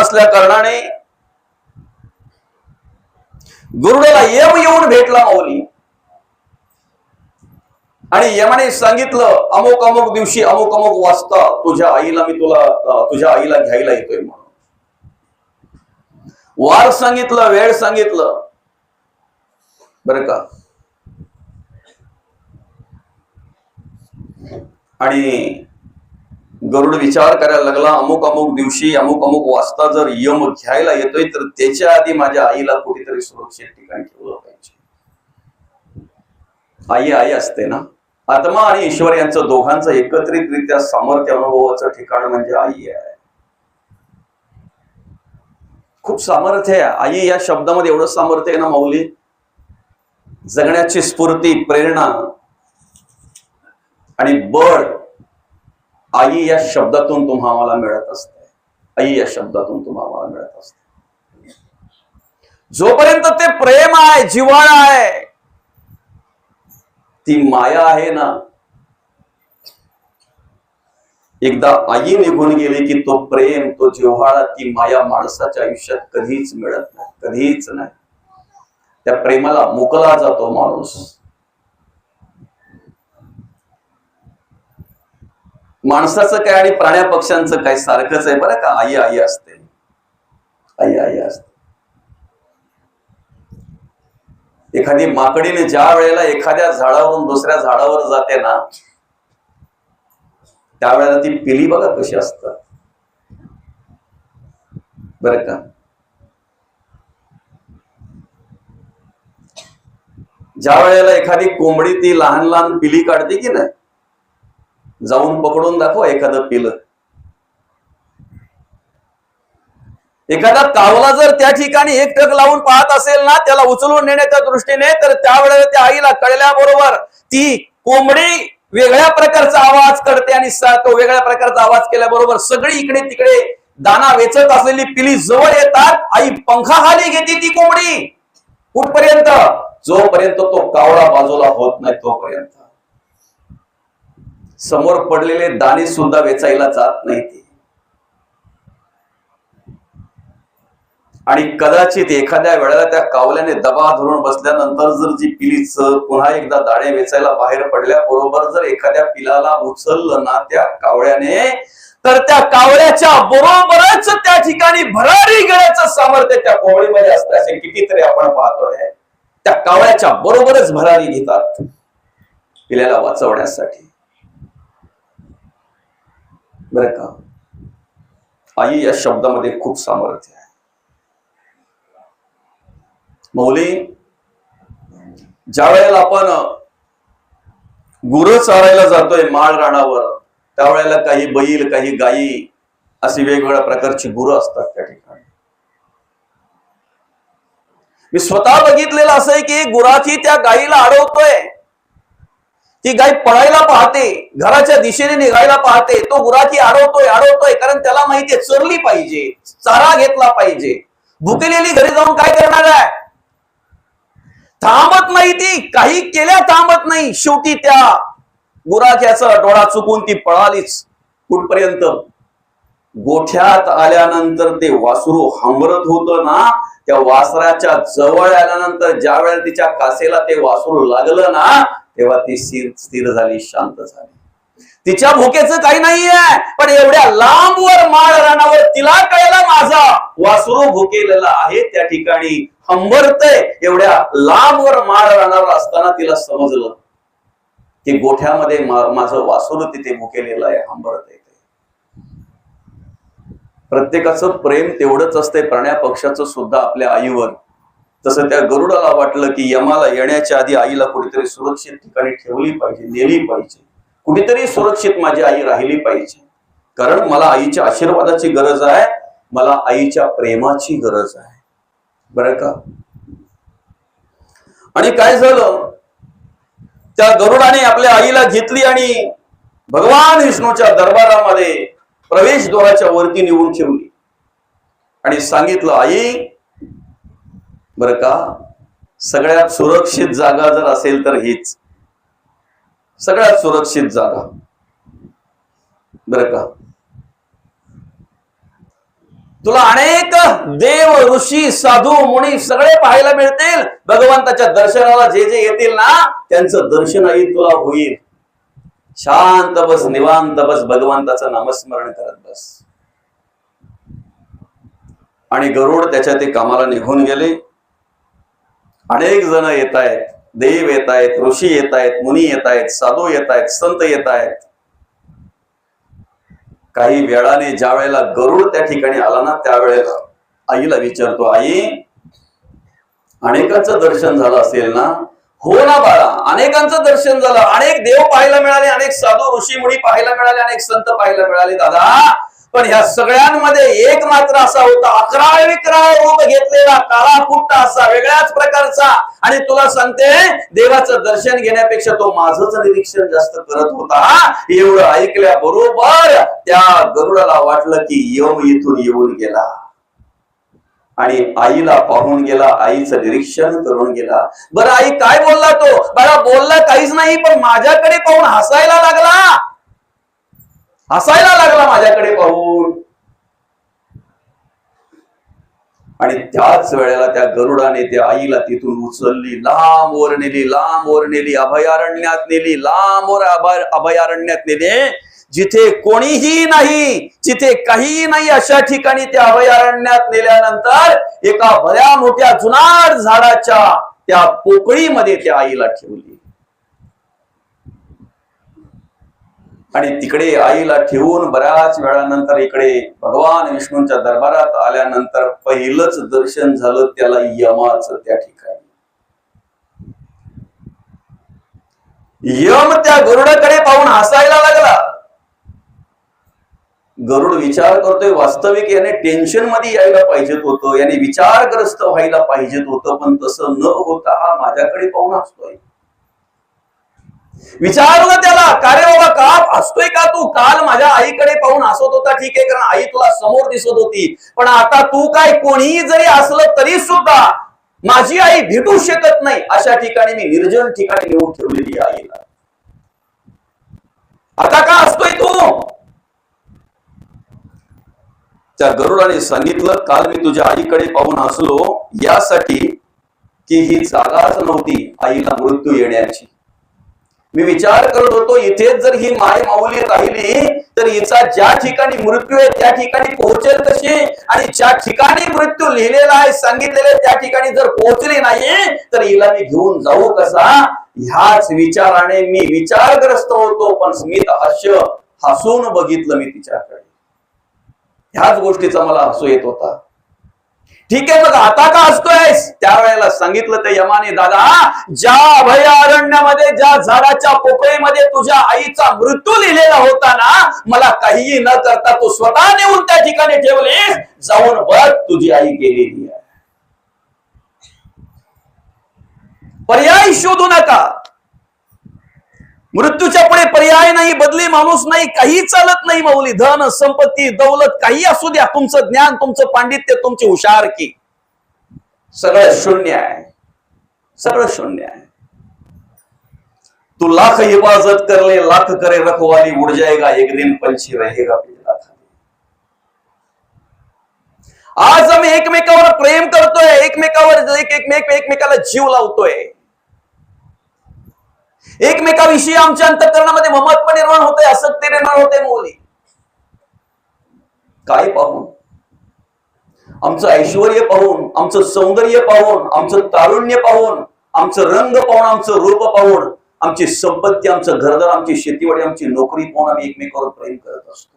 असल्या कारणाने गरुडाला यम येऊन भेटला माऊली आणि यमाने सांगितलं अमुक अमुक दिवशी अमुक अमुक वाजता तुझ्या आईला घ्यायला येतोय म्हणून वार सांगितलं, वेळ सांगितलं बरं का. आणि गरुड विचार करायला लागला अमुक अमुक दिवशी अमुक अमुक वाजता जर यम घ्यायला येतोय तर त्याच्या आधी माझ्या आईला कुठेतरी सुरक्षित ठिकाणी ठेवलं पाहिजे. आई आई असते ना. आत्मा आणि ईश्वर यांचं दोघांचं एकत्रितरित्या सामर्थ्य अनुभवाचं ठिकाण म्हणजे आई आहे. खूप सामर्थ्य आहे आई या शब्दामध्ये. एवढं सामर्थ्य आहे ना माऊली, जगण्याची स्फूर्ती, प्रेरणा आणि बळ आई या शब्दातून तुम्हाला मिळत असते. आई या शब्दातून तुम्हाला मिळत असते. जोपर्यंत ते प्रेम आहे, जिव्हाळा आहे, ती माया आहे ना, एकदा आई निघून गेली की तो प्रेम, तो जिव्हाळा, ती माया माणसाच्या आयुष्यात कधीच मिळत नाही, कधीच नाही. त्या प्रेमाला मुकला जातो माणूस. माणसाचं काय आणि प्राण्या पक्ष्यांचं काय सारखंच आहे बरं का. आई आई असते, आई आई असते. एखादी माकडीने ज्या वेळेला एखाद्या झाडावरून दुसऱ्या झाडावर जाते ना, त्यावेळेला ती पिली बघा कशी असतात बरं का. ज्या वेळेला एखादी कोंबडी ती लहान लहान पिली काढते की नाही, जाऊन पकडून दाखवा एखादं पिलं. एखादा कावला जर त्या ठिकाणी एक टक लावून पाहत असेल ना त्याला उचलून नेण्याच्या दृष्टीने, तर त्यावेळेला त्या आईला कळल्याबरोबर ती कोंबडी वेगळ्या प्रकारचा आवाज करते आणि तो वेगळ्या प्रकारचा आवाज केल्याबरोबर सगळी इकडे तिकडे दाना वेचत असलेली पिली जवळ येतात. आई पंखाखाली घेते ती कोंबडी. कुठपर्यंत? जोपर्यंत तो कावळा बाजूला होत नाही तोपर्यंत. समोर पडलेले दाणे सुद्धा वेचायला जात नाही ती. आणि कदाचित एखाद्या वेळेला त्या कावल्याने दबा धरून बसल्यानंतर जर जी पिलीच पुन्हा एकदा दाणे वेचायला बाहेर पडल्याबरोबर जर एखाद्या पिलाला उचललं ना त्या कावळ्याने, तर त्या कावळ्याच्या बरोबरच त्या ठिकाणी भरारी घेण्याचं सामर्थ्य त्या कोंबडीमध्ये असतं. असे कितीतरी आपण पाहतोय. त्या कावळ्याच्या बरोबरच भरारी घेतात पिल्याला वाचवण्यासाठी बरं का. आई या शब्दामध्ये खूप सामर्थ्य आहे. मौली, ज्या वेळेला आपण गुरं चारायला जातोय माळ रानावर, त्यावेळेला काही बैल, काही गायी, अशी वेगवेगळ्या प्रकारची गुरं असतात त्या ठिकाणी. मी स्वतः बघितलेलं असं आहे की गुराची त्या गायीला अडवतोय, ती गाय पळायला पाहते, घराच्या दिशेने निघायला पाहते, तो गुराची अडवतोय, कारण त्याला माहितीये चरली पाहिजे, चारा घेतला पाहिजे. भुकेलेली घरी जाऊन काय करणार आहे? थांबत नाही ती, काही केल्या थांबत नाही. शेवटी त्या गुराख्याचा डोळा चुकून ती पळालीच. कुठपर्यंत? गोठ्यात आल्यानंतर ते वासरू हंबरत होतं ना, त्या वासराच्या जवळ आल्यानंतर ज्या वेळेला तिच्या कासेला ते वासरू लागलं ना, तेव्हा ती स्थिर झाली, शांत झाली. तिच्या भुकेचं काही नाहीये, पण एवढ्या लांबवर माळ रानावर तिला कळलं माझा वासरू भुकेलेला आहे, त्या ठिकाणी हंबरतय. एवढ्या लांबवर माळ रानावर असताना तिला समजलं की गोठ्यामध्ये माझं वासरू तिथे भुकेलेलं आहे, हंबरतय. प्रत्येकाचं प्रेम तेवढंच असतंय, प्राण्या पक्षाचं सुद्धा आपल्या आईवर. तसं त्या गरुडाला वाटलं की यमाला येण्याच्या आधी आईला कुठेतरी सुरक्षित ठिकाणी ठेवली पाहिजे, नेली पाहिजे, कुठेतरी सुरक्षित माझी आई राहिली पाहिजे. कारण मला आईच्या आशीर्वादाची गरज आहे, मला आईच्या प्रेमाची गरज आहे बरं का. आणि काय झालं, त्या गरुडाने आपल्या आईला घेतली आणि भगवान विष्णूच्या दरबारामध्ये प्रवेशद्वाराच्या वरती निवडून ठेवली आणि सांगितलं, आई बरं का, सगळ्यात सुरक्षित जागा जर असेल तर हीच, सगळ्यात सुरक्षित जागा बरं का. तुला अनेक देव ऋषी साधू मुनी सगळे पाहायला मिळतील. भगवंताच्या दर्शनाला जे जे येतील ना त्यांचं दर्शनही तुला होईल. शांत बस, निवांत बस, भगवंताचं नामस्मरण करत बस. आणि गरुड त्याच्या ते कामाला निघून गेले. अनेक जण येत आहेत, देव येत आहेत, ऋषी येत आहेत, मुनी येत आहेत, साधू येत आहेत, संत येत आहेत. काही वेळाने ज्या वेळेला गरुड त्या ठिकाणी आला ना त्यावेळेला आईला विचारतो, आई अनेकांचं दर्शन झालं असेल ना? हो ना बाळा, अनेकांचं दर्शन झालं, अनेक देव पाहायला मिळाले, अनेक साधू ऋषी मुनी पाहायला मिळाले, अनेक संत पाहायला मिळाले दादा. पण ह्या सगळ्यांमध्ये एक मात्र असा होता, अकराळ विक्राळ रूप घेतलेला, काळा कुट्टा असा वेगळ्याच प्रकारचा. आणि तुला सांगते, देवाचं दर्शन घेण्यापेक्षा तो माझंच निरीक्षण जास्त करत होता. एवढं ऐकल्या बरोबर त्या गरुडाला वाटलं की यम इथून येऊन गेला आणि आईला पाहून गेला, आईचं निरीक्षण करून गेला. बरं आई काय बोलला तो? बाळा बोलला काहीच नाही, पण माझ्याकडे पाहून हसायला लागला, हसायला लागला माझ्याकडे पाहून. आणि त्याच वेळेला त्या गरुडाने त्या आईला तिथून उचलली, लांब वर नेली, लांब वर नेली, अभयारण्यात नेली, लांब वर अभयारण्यात नेले, जिथे कोणीही नाही, जिथे काही नाही अशा ठिकाणी त्या अभयारण्यात नेल्यानंतर एका भल्या मोठ्या जुनाट झाडाच्या त्या पोकळीमध्ये त्या आईला ठेवली. आणि तिकडे आईला ठेवून बऱ्याच वेळानंतर इकडे भगवान विष्णूंच्या दरबारात आल्यानंतर पहिलंच दर्शन झालं त्याला यमाचं. त्या ठिकाणी यम त्या गरुडाकडे पाहून हसायला लागला. गरुड विचार करतोय, वास्तविक याने टेन्शन मध्ये यायला पाहिजेत होतं, याने विचारग्रस्त व्हायला पाहिजेत होतं, पण तसं न होता हा माझ्याकडे पाहून हसतोय. विचारलं त्याला, का रे बाबा का हसतोय का तू? काल माझ्या आईकडे पाहून हसत होता, ठीक आहे, कारण आई तुला समोर दिसत होती, पण आता तू काय कोणीही जरी असलं तरी सुद्धा माझी आई भेटू शकत नाही, अशा ठिकाणी मी निर्जन ठिकाणी नेऊन ठेवलेली आईला. आता का हसतोय तू? त्या गरुडाने सांगितलं, काल मी तुझ्या आईकडे पाहून हसलो यासाठी की ही जागाच नव्हती आईला मृत्यू येण्याची. मी विचार करत होतो, इथेच जर ही माय माऊली राहिली तर हिचा ज्या ठिकाणी मृत्यू आहे त्या ठिकाणी पोहोचेल कशी? आणि ज्या ठिकाणी मृत्यू लिहिलेला आहे, सांगितलेले त्या ठिकाणी जर पोहोचली नाही तर हिला मी घेऊन जाऊ कसा? ह्याच विचाराने मी विचारग्रस्त होतो, पण स्मित हास्य हसून बघितलं मी तिच्याकडे. ह्याच गोष्टीचा मला हसू येत होता. ठीक आहे, मग आता का हसतोयस? त्यावेळेला सांगितलं ते यमाने, दादा ज्या अभयारण्यामध्ये ज्या झाडाच्या पोकळीमध्ये तुझ्या आईचा मृत्यू लिहिलेला होता ना, मला काहीही न करता तू स्वतः नेऊन त्या ठिकाणी ठेवलीस, जाऊन बघ तुझी आई गेलेली आहे. पर्याय शोधू नका. मृत्यूच्या पुढे पर्याय नाही, बदली माणूस नाही, काही चालत नाही माऊली. धन संपत्ती दौलत काही असू द्या, तुमचं ज्ञान, तुमचं पांडित्य, तुमची हुशारकी सगळं शून्य आहे, सगळं शून्य आहे. तू लाख हिफाजत कर ले, लाख करे रखवाली, उड़ जाएगा एक दिन पंछी रहेगा पिंजरा खाली. आज आम्ही एकमेकावर प्रेम करतोय, एकमेकाला जीव लावतोय, एकमेकाविषयी आमच्या अंतःकरणामध्ये ममत्व निर्माण होते, आसक्ती निर्माण होते. मुली काय पाहून? आमचं ऐश्वर्य पाहून, आमचं सौंदर्य पाहून, आमचं तारुण्य पाहून, आमचं रंग पाहून, आमचं रूप पाहून, आमची संपत्ती, आमचं घरदार, आमची शेतीवाडी, आमची नोकरी पाहून आम्ही एकमेकावर प्रेम करत असतो.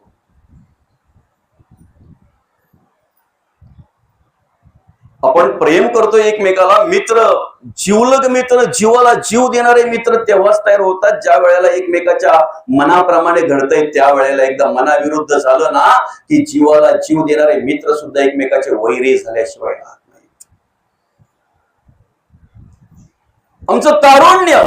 आपण प्रेम करतोय एकमेकाला. मित्र, जीवलग मित्र, जीवाला जीव देणारे मित्र तेव्हाच तयार होतात ज्या वेळेला एकमेकाच्या मनाप्रमाणे घडतंय. त्या वेळेला एकदा मनाविरुद्ध झालं ना की जीवाला जीव देणारे मित्र सुद्धा एकमेकाचे वैरी झाल्याशिवाय राहत नाहीत. आमचं तारुण्य,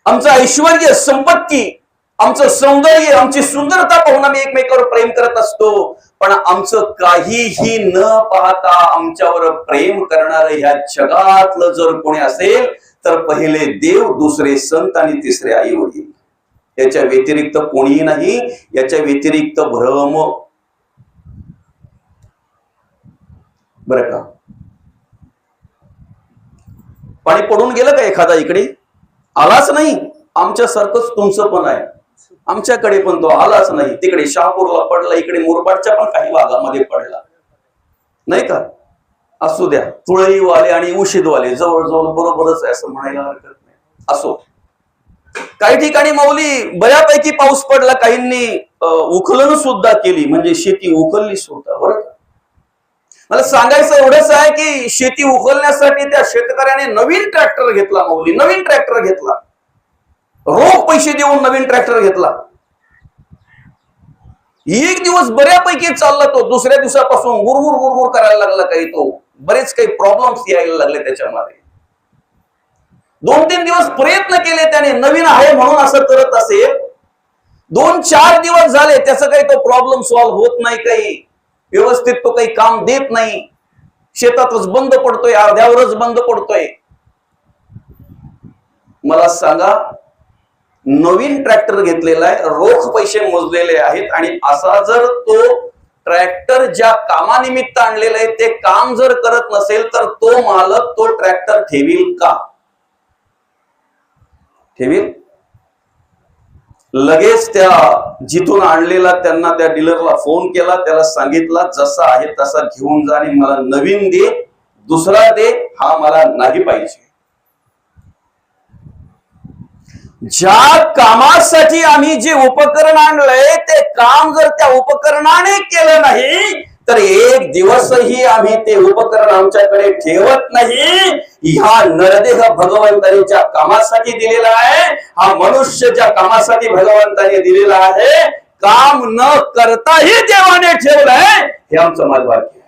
आमचं ऐश्वर्य, संपत्ती, आमचं सौंदर्य, आमची सुंदरता पाहून आम्ही एकमेकावर प्रेम करत असतो. पण आमचं काहीही न पाहता आमच्यावर प्रेम करणारं ह्या जगातलं जर कोणी असेल तर पहिले देव, दुसरे संत आणि तिसरे आई वडील. याच्या व्यतिरिक्त कोणीही नाही. याच्या व्यतिरिक्त भ्रम. बरं का. पाणी पडून गेलं का एखादा इकडे? आलाच नाही. आमच्यासारखंच तुमचं पण आहे. आमच्याकडे पण तो आलाच नाही. तिकडे शहापूरला पडला, इकडे मुरबाडच्या पण काही भागामध्ये पडला नाही का. असू द्या, तुळईवाले आणि उशीदवाले जवळजवळ बरोबरच आहे असं म्हणायला हरकत नाही. असो, काही ठिकाणी माऊली बऱ्यापैकी पाऊस पडला, काहींनी उखलन सुद्धा केली, म्हणजे शेती उखलली सुद्धा. बरं का, मला सांगायचं एवढंच आहे की शेती उखलण्यासाठी त्या शेतकऱ्याने नवीन ट्रॅक्टर घेतला माऊली, नवीन ट्रॅक्टर घेतला, रोख पैसे देऊन नवीन ट्रॅक्टर घेतला. एक दिवस बऱ्यापैकी चालला तो, दुसऱ्या दिवसापासून गुरगुर गुरगुर करायला लागला. काही तो बरेच काही प्रॉब्लेम्स यायला लागले त्याच्यामध्ये. 2-3 दिवस प्रयत्न केले त्याने, नवीन आहे म्हणून असं करत असेल. 2-4 दिवस झाले त्याचं काही तो प्रॉब्लेम सॉल्व्ह होत नाही, काही व्यवस्थित तो काही काम देत नाही. शेतातच बंद पडतोय, अर्ध्यावरच बंद पडतोय. मला सांगा, नवीन ट्रॅक्टर घेतलेला आहे, रोख पैसे मोजलेले आहेत, आणि असा जर तो ट्रॅक्टर ज्या कामानिमित्त आणलेला आहे ते काम जर करत नसेल तर तो मालक तो ट्रॅक्टर ठेवील का? ठेवील? लगेच त्या जिथून आणलेला त्यांना त्या डीलरला फोन केला, त्याला सांगितला जसा आहे तसा घेऊन जा आणि मला नवीन दे, दुसरा दे, हा मला नाही पाहिजे. ज्या कामासाठी आम्ही जे उपकरण आणलंय ते काम जर त्या उपकरणाने केलं नाही तर एक दिवसही आम्ही ते उपकरण आमच्याकडे ठेवत नाही. ह्या नरदेह भगवंताने ज्या कामासाठी दिलेला आहे, हा मनुष्य ज्या कामासाठी भगवंताने दिलेला आहे, काम न करताही देवाने ठेवलंय, हे आमचं महत्वाचं आहे.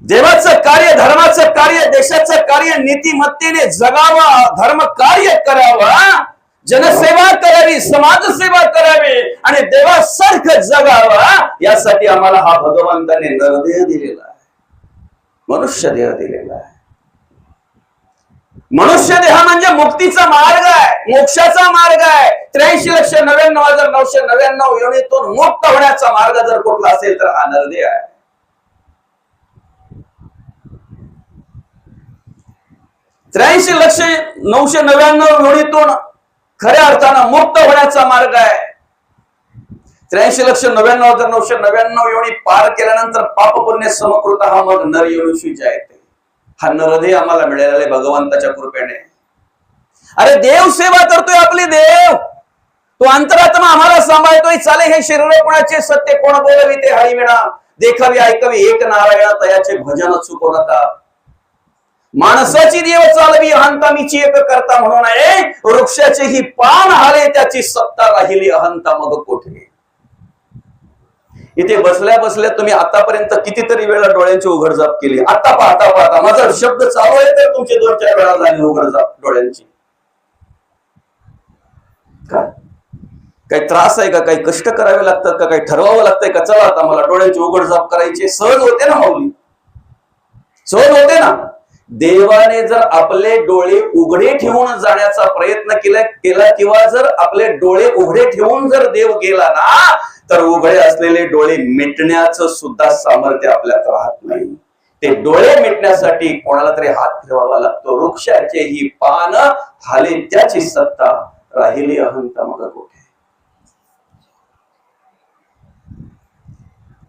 देवाचं कार्य, धर्माचं कार्य, देशाचं कार्य नीतिमत्तेने जगावं, धर्म कार्य करावं, जनसेवा करावी, समाजसेवा करावी आणि देवासारखं जगावं, यासाठी आम्हाला हा भगवंताने नरदेह दिलेला आहे, मनुष्य देह दिलेला आहे. मनुष्य देह म्हणजे मुक्तीचा मार्ग आहे, मोक्षाचा मार्ग आहे. 83,99,999 योनीतून मुक्त होण्याचा मार्ग जर कुठला असेल तर हा नरदेह आहे. 83,999,000 योनीतून खऱ्या अर्थानं मुक्त होण्याचा मार्ग आहे. 83,99,999 योनी पार केल्यानंतर पाप पुण्य समकृत हा मग नर योनीशी जायते. हा नरदेह आम्हाला मिळालेला आहे भगवंताच्या कृपेने. अरे देव सेवा करतोय आपली, देव तो अंतरात्मा आम्हाला सांभाळतोय. चाले हे शरीर कोणाचे, सत्य कोण बोलवी ते हरिविणा, देखावी ऐकवी एक नारायण, तयाचे भजन चुकू नका. माणसाची देव चालवी अहंता मीची एक करता म्हणून आहे, वृक्षाचे ही पान हाले त्याची सत्ता राहिली अहंता मग कोठे. इथे बसल्या बसल्या तुम्ही आतापर्यंत कितीतरी वेळा डोळ्यांची उघडझाप केली. आता पाहता माझा शब्द चालू आहे तर तुमचे 2-4 वेळा झाली उघडझाप डोळ्यांची. काही त्रास आहे का? काही कष्ट करावे लागतात का? काही ठरवावं लागतंय का? चला आता मला डोळ्यांची उघडझाप करायची. सहज होते ना माऊली, सहज होते ना. देवाने जर आपले डोळे उघडे ठेवून जाण्याचा प्रयत्न केला किंवा जर आपले डोळे उघडे ठेवून जर देव गेला ना, तर उघडे असलेले डोळे मिटण्याचं सुद्धा सामर्थ्य आपल्यात राहत नाही. ते डोळे मिटण्यासाठी कोणाला तरी हात फिरवावा लागतो. वृक्षाचे ही पान हाले त्याची सत्ता राहिली अहंता मग कुठे.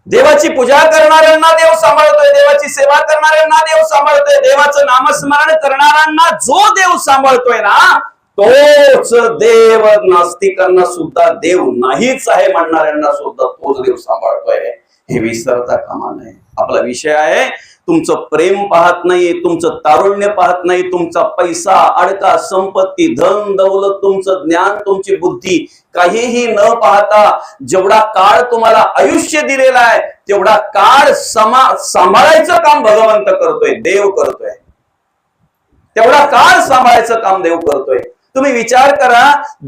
देवाची पूजा करणाऱ्यांना देव सांभाळतोय, देवाची सेवा करणाऱ्यांना देव सांभाळतोय, देवाचं नामस्मरण करणाऱ्यांना जो देव सांभाळतोय ना, तोच देव नास्तिकांना सुद्धा देव नाहीच आहे म्हणणाऱ्यांना सुद्धा तोच देव सांभाळतोय. हे विसरता कामा नये. आपला विषय आहे, तुमचं प्रेम पाहत नाही, तुमचं तारुण्य पाहत नाही, तुमचा पैसा, अडका, संपत्ती, धन दौलत, तुमचं ज्ञान, तुमची बुद्धी काहीही न पाहता जेवढा काळ तुम्हाला आयुष्य दिलेला आहे तेवढा काळ सांभाळायचं काम भगवंत करतोय, देव करतोय. तेवढा काळ सांभाळायचं काम देव करतोय. तुम्ही विचार करा,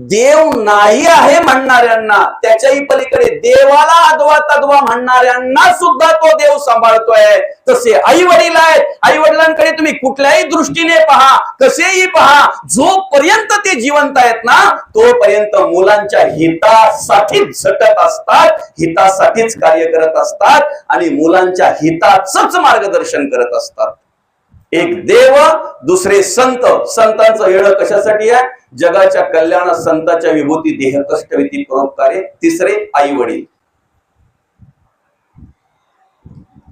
देव नाही आहे म्हणणाऱ्यांना, त्याच्याही पलीकडे देवाला अद्वा तद्वा म्हणणाऱ्यांना सुद्धा तो देव सांभाळतोय. तसे आई वडील आहेत, आई वडिलांकडे तुम्ही कुठल्याही दृष्टीने पहा, कसेही पहा, जोपर्यंत ते जिवंत आहेत ना तोपर्यंत मुलांच्या हितासाठीच झटत असतात, हितासाठीच कार्य करत असतात आणि मुलांच्या हिताचंच मार्गदर्शन करत असतात. एक देव, दुसरे संत. संतांचं येणं कशासाठी आहे? जगाच्या कल्याण, संतांच्या विभूती देह कष्ट विधी परोपकारे. तिसरे आई वडील.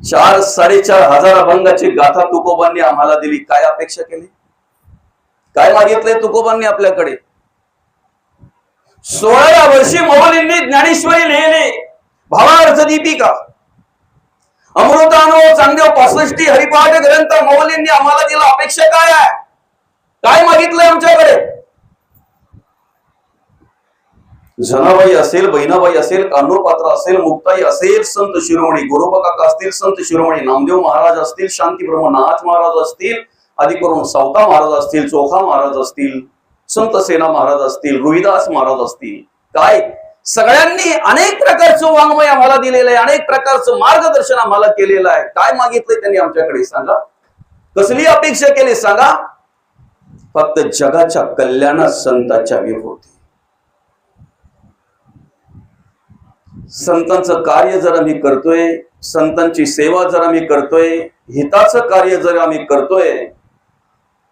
4-4.5 अभंगाची गाथा तुकोबांनी आम्हाला दिली. काय अपेक्षा केली? काय मागितलंय तुकोबांनी आपल्याकडे? 16व्या वर्षी माऊलींनी ज्ञानेश्वरी लिहिली, भावार्थ दीपिका, अमृतानुभव चांगदेव 65 हरिपाठ ग्रंथ माऊलींनी आम्हाला दिला. अपेक्षा काय आहे? काय मागितलंय आमच्याकडे? जनाबाई असेल, बहिणाबाई असेल, कान्होपात्र असेल, मुक्ताई असेल, संत शिरोमणी गुरुबकाका असतील, संत शिरोमणी नामदेव महाराज असतील, शांती ब्रह्मनाथ महाराज असतील, आदी करून सावता महाराज असतील, चोखा महाराज असतील, संत सेना महाराज असतील, रोहिदास महाराज असतील. काय सगळ्यांनी अनेक प्रकारचं वाङ्मय आम्हाला दिलेलं आहे, अनेक प्रकारचं मार्गदर्शन आम्हाला केलेलं आहे. काय मागितलंय त्यांनी आमच्याकडे सांगा? कसली अपेक्षा केली सांगा? फक्त जगाच्या कल्याणात संतांच्या विभूती. संतांचं कार्य जर आम्ही करतोय, संतांची सेवा जर आम्ही करतोय, हिताचं कार्य जर आम्ही करतोय,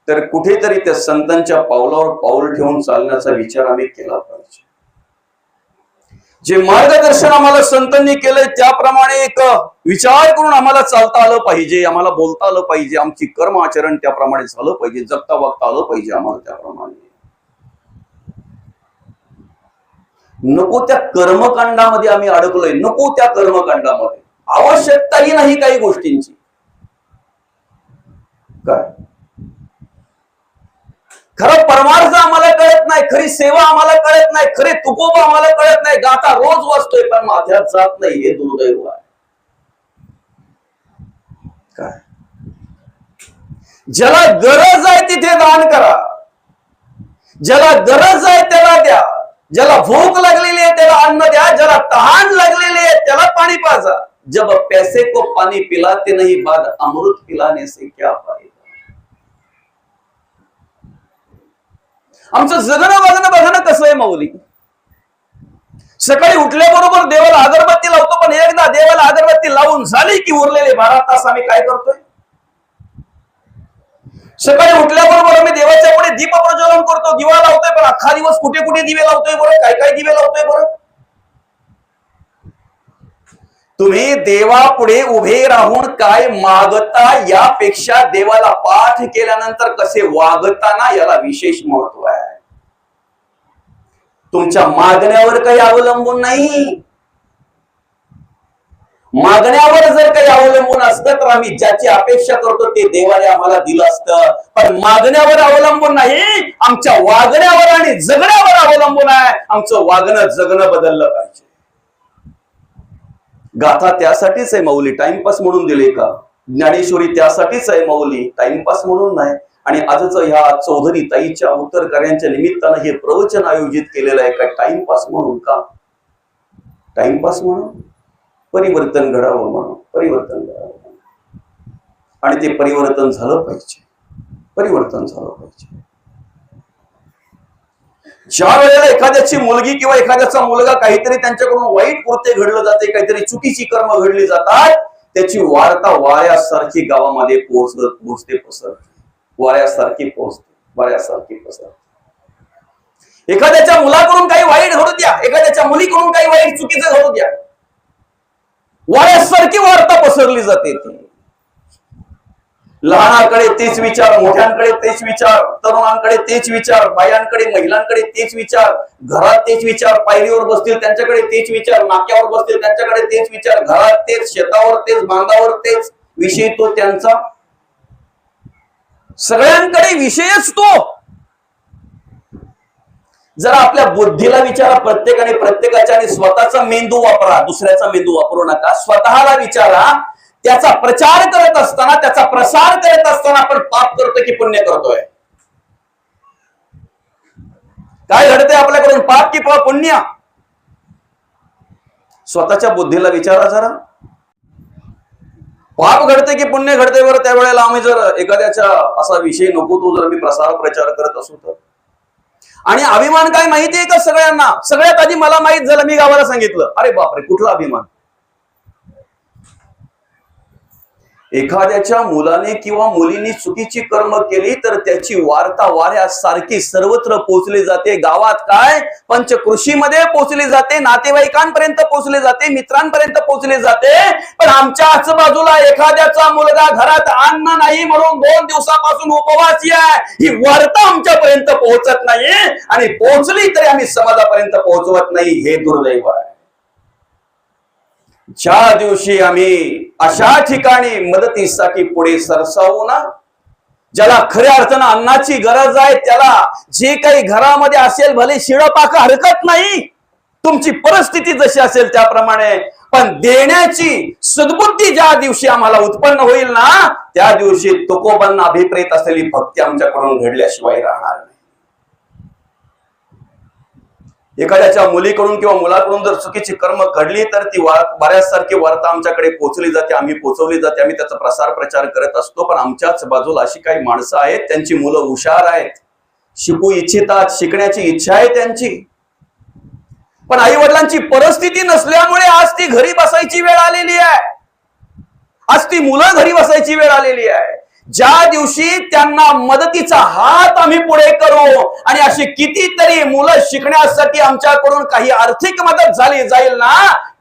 तर कुठेतरी त्या संतांच्या पावलावर पाऊल ठेवून चालण्याचा विचार आम्ही केला पाहिजे. जे मार्गदर्शन आम्हाला संतांनी केलंय त्याप्रमाणे एक विचार करून आम्हाला चालता आलं पाहिजे, आम्हाला बोलता आलं पाहिजे, आमची कर्म आचरण त्याप्रमाणे झालं पाहिजे, जगता वागता आलं पाहिजे आम्हाला त्याप्रमाणे. नको त्या कर्मकांडामध्ये आम्ही अडकलोय, नको त्या कर्मकांडामध्ये. आवश्यकताही नाही काही गोष्टींची. काय खरं परमार्थ आम्हाला कळत नाही, खरी सेवा आम्हाला कळत नाही, खरे तुकोबा आम्हाला कळत नाही. गाथा रोज वाचतोय पण माथ्यात जात नाही, हे दुर्दैव आहे. काय ज्याला गरज आहे तिथे दान करा, ज्याला गरज आहे त्याला द्या, ज्याला भूक लागलेली आहे त्याला अन्न द्या, ज्याला तहान लागलेली आहे त्याला पाणी पाजा. जब पैसे को पानी पिलाते नहीं बाद अमृत पिलाने से क्या फायदा. आमचं जगणं वागणं बघणं कसं आहे माऊली? सकाळी उठल्याबरोबर देवाला अगरबत्ती लावतो, पण एकदा देवाला अगरबत्ती लावून झाली की उरलेले 12 तास आम्ही काय करतोय? सकाळी उठल्याबरोबर आम्ही देवाच्या पुढे दीप प्रज्वलन करतो, दिवा लावतोय, पण अख्खा दिवस कुठे कुठे दिवे लावतोय बरं? काय काय दिवे लावतोय बरं? तुम्ही देवापुढे उभे राहून काय मागता यापेक्षा देवाला पाठ केल्यानंतर कसे वागताना याला विशेष महत्व आहे. तुमच्या मागण्यावर काही अवलंबून नाही. मागण्यावर जर काही अवलंबून असतं तर आम्ही ज्याची अपेक्षा करतो ते देवाने आम्हाला दिलं असतं, पण मागण्यावर अवलंबून नाही, आमच्या वागण्यावर आणि जगण्यावर अवलंबून आहे. आमचं वागणं जगणं बदललं पाहिजे. गाथा त्यासाठीच आहे माऊली, टाइमपास म्हणून दिले का? ज्ञानेश्वरी त्यासाठीच आहे माऊली, टाइमपास म्हणून नाही. आणि आजच ह्या चौधरी ताईच्या उत्तर कार्यांच्या निमित्तानं हे प्रवचन आयोजित केलेलं आहे का? टाइमपास म्हणून का? टाइमपास म्हणून? परिवर्तन घडावं म्हणून, परिवर्तन घडावं. आणि ते परिवर्तन झालं पाहिजे, परिवर्तन झालं पाहिजे. ज्या वेळेला एखाद्याची मुलगी किंवा एखाद्याचा मुलगा काहीतरी त्यांच्याकडून वाईट कृत्य घडलं जाते, काहीतरी चुकीची कर्म घडली जातात, त्याची वार्ता वाऱ्यासारखी गावामध्ये पोहोचते, पसरते, वाऱ्यासारखी पोहोचते, वाऱ्यासारखी पसरते. एखाद्याच्या मुलाकडून काही वाईट घडू द्या, एखाद्याच्या मुलीकडून काही वाईट चुकीचं घडू द्या, वाऱ्यासारखी वार्ता पसरली जाते. ती लहानाकडे तेच विचार, मोठ्यांकडे तेच विचार, तरुणांकडे तेच विचार, बायांकडे महिलांकडे तेच विचार, घरात तेच विचार, पायरीवर बसतील त्यांच्याकडे तेच विचार, नाक्यावर बसतील त्यांच्याकडे तेच विचार, घरात तेच, शेतावर तेच, बांधावर तेच विषय तो त्यांचा. सगळ्यांकडे विषयच तो. जरा आपल्या बुद्धीला विचारा, प्रत्येकाच्या आणि स्वतःचा मेंदू वापरा, दुसऱ्याचा मेंदू वापरू नका. स्वतःला विचारा, त्याचा प्रचार करत असताना, त्याचा प्रसार करत असताना आपण पाप करतोय की पुण्य करतोय? काय घडते आपल्याकडून, पाप की पुण्य? स्वतःच्या बुद्धीला विचारा जरा. पाप घडते की पुण्य घडते बरं? त्यावेळेला आम्ही जर एखाद्याचा असा विषय नको तो जर मी प्रसार प्रचार करत असू तर. आणि अभिमान काय माहितीये का सगळ्यांना? सगळ्यात आधी मला माहित झालं, मी गावाला सांगितलं, अरे बापरे, कुठला अभिमान? एखाद्याच्या मुलाने किंवा मुलीने चुकीची कर्म केली तर त्याची वार्ता वाऱ्यासारखी सर्वत्र पोहोचली जाते. गावात काय, पंचकृषीमध्ये पोहोचली जाते, नातेवाईकांपर्यंत पोहोचली जाते, मित्रांपर्यंत पोहोचली जाते. पण आमच्या आजूबाजूला एखाद्याचा मुलगा घरात अन्न नाही म्हणून 2 दिवसापासून उपवासी आहे, ही वार्ता आमच्यापर्यंत पोहोचत नाही. आणि पोहोचली तरी आम्ही समाजापर्यंत पोहोचवत नाही. हे दुर्दैव आहे. ज्या दिवशी आम्ही अशा ठिकाणी मदतीसाठी पुढे सरसावू ना, ज्याला खऱ्या अर्थानं अन्नाची गरज आहे, त्याला जे काही घरामध्ये असेल, भले शिळपाक हरकत नाही, तुमची परिस्थिती जशी असेल त्याप्रमाणे, पण देण्याची सद्बुद्धी ज्या दिवशी आम्हाला उत्पन्न होईल ना, त्या दिवशी तुकोबांना अभिप्रेत असलेली भक्ती आमच्याकडून घडल्याशिवाय राहणार नाही. एखाद्याच्या मुलीकडून किंवा मुलाकडून जर चुकीची कर्म घडली तर ती बऱ्याचसारखी वार्ता आमच्याकडे पोहोचली जाते, आम्ही पोहोचवली जाते, आम्ही त्याचा प्रसार प्रचार करत असतो. पण आमच्याच बाजूला अशी काही माणसं आहेत, त्यांची मुलं हुशार आहेत, शिकू इच्छितात, शिकण्याची इच्छा आहे त्यांची, पण आई वडिलांची परिस्थिती नसल्यामुळे आज ती घरी बसायची वेळ आलेली आहे. आज ती मुलं घरी बसायची वेळ आलेली आहे. ज्या दिवशी त्यांना मदतीचा हात आम्ही पुढे करू आणि अशी कितीतरी मुलं शिकण्यासाठी आमच्याकडून काही आर्थिक मदत झाली जाईल ना,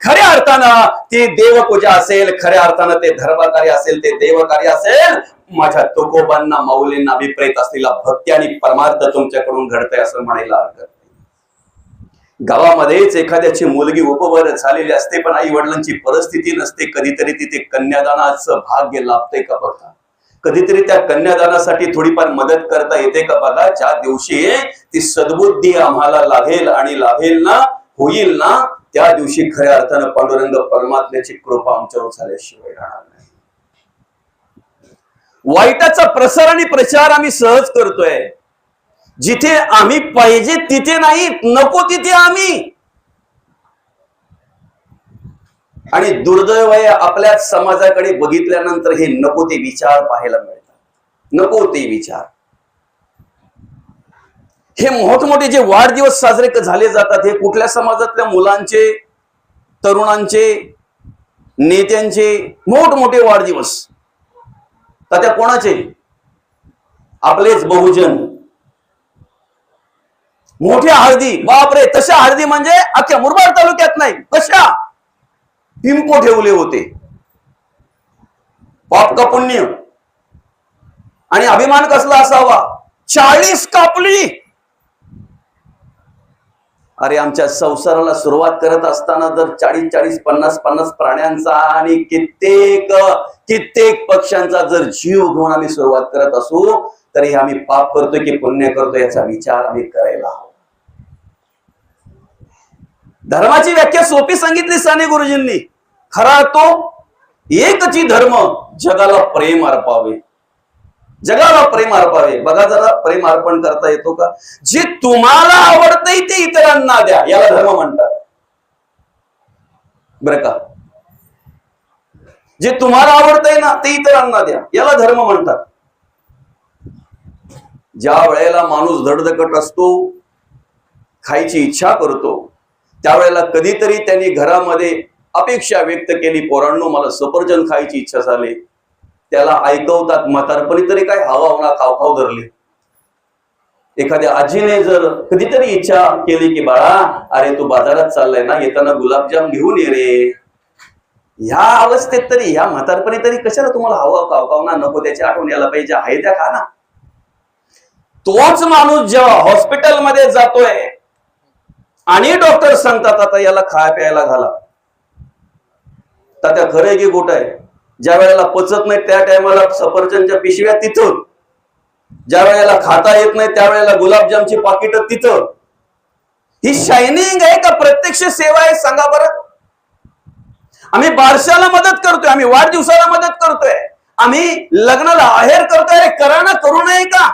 खऱ्या अर्थानं ते देवपूजा असेल, खऱ्या अर्थानं ते धर्मकार्य असेल, ते देवकार्य असेल, माझ्या तुकोबांना माऊलींना अभिप्रेत असलेला भक्ती आणि परमार्थ तुमच्याकडून घडतंय असं म्हणायला हरकत नाही. गावामध्येच एखाद्याची मुलगी उपवर झालेली असते, पण आई वडिलांची परिस्थिती नसते, कधीतरी तिथे कन्यादानाचं भाग्य लाभते का बघा, कधीतरी त्या कन्यादानासाठी थोडीफार मदत करता येते का बघा. ज्या दिवशी ती सद्बुद्धी आम्हाला लाभेल आणि लाभेल ना, होईल ना, त्या दिवशी खऱ्या अर्थानं पांडुरंग परमात्म्याची कृपा आमच्यावर झाल्याशिवाय राहणार नाही. वाईटाचा प्रसार आणि प्रचार आम्ही सहज करतोय. जिथे आम्ही पाहिजे तिथे नाही, नको तिथे आम्ही. आणि दुर्दैव आहे, आपल्या समाजाकडे बघितल्यानंतर हे नको ते विचार पाहायला मिळतात. नको ते विचार, हे मोठमोठे जे वाढदिवस साजरे झाले जातात, हे कुठल्या समाजातल्या मुलांचे, तरुणांचे, नेत्यांचे मोठमोठे वाढदिवस, तर त्या कोणाचे? आपलेच बहुजन. मोठ्या हळदी, बापरे, तशा हळदी म्हणजे अख्ख्या मुरबाड तालुक्यात नाही, कशा पिंपो ठेवले होते. पाप का पुण्य? आणि अभिमान कसला असावा? 40 कापली. अरे आमच्या संसाराला सुरुवात करत असताना जर 40-40, 50-50 प्राण्यांचा आणि कित्येक पक्ष्यांचा जर जीव घेऊन आम्ही सुरुवात करत असू, तरी आम्ही पाप करतोय की पुण्य करतोय याचा विचार आम्ही करायला हवा. धर्माची व्याख्या सोपी सांगितली साने गुरुजींनी. खरा तो एकची धर्म, जगाला प्रेम अर्पावे, जगाला प्रेम अर्पावे. बघा जरा, प्रेम अर्पण करता येतो का? जे तुम्हाला आवडतंय ते इतरांना द्या, याला धर्म म्हणतात बरं का. जे तुम्हाला आवडतंय ना ते इतरांना द्या, याला धर्म म्हणतात. ज्या वेळेला माणूस धडधकट असतो, खायची इच्छा करतो, त्यावेळेला कधीतरी त्यांनी घरामध्ये अपेक्षा व्यक्त केली, पोरांनो मला सफरचंद खायची इच्छा झाली, त्याला ऐकवतात, म्हातारपणी तरी काय हवा होणार, खाव धरली. एखाद्या आजीने जर कधीतरी इच्छा केली की बाळा, अरे तू बाजारात चाललाय ना, येताना गुलाबजाम घेऊन ये रे, ह्या अवस्थेत तरी, ह्या म्हातारपणी तरी कशाला तुम्हाला हवा खावना, नको त्याची आठवण यायला पाहिजे, आहे त्या खा ना. तोच माणूस जेव्हा हॉस्पिटलमध्ये जातोय आणि डॉक्टर सांगतात आता याला खाय प्यायला घाला, तर त्या खरंय की गोट आहे. ज्या वेळेला पचत नाही त्या टायमाला सफरचंदच्या पिशव्या तिथं, ज्या वेळेला खाता येत नाही त्यावेळेला गुलाबजामची पाकिट तिथं. ही शायनिंग आहे का प्रत्यक्ष सेवा आहे सांगा बरं? आम्ही बारशाला मदत करतोय, आम्ही वाढदिवसाला मदत करतोय, आम्ही लग्नाला आहेर करतोय, अरे करा ना, करू नये का?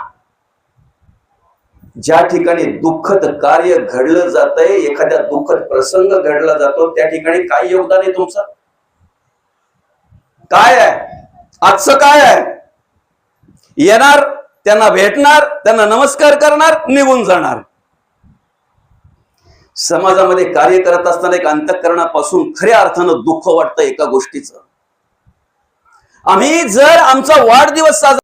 ज्या ठिकाणी दुःखद कार्य घडलं जातंय, एखाद्या दुःखद प्रसंग घडला जातो, त्या ठिकाणी काय योगदान आहे तुमचं? काय आहे आजचं? काय आहे? येणार, त्यांना भेटणार, त्यांना नमस्कार करणार, निघून जाणार. समाजामध्ये कार्य करत असताना एक अंतःकरणापासून खऱ्या अर्थानं दुःख वाटतं एका गोष्टीचं. आम्ही जर आमचा वाढदिवस साजरा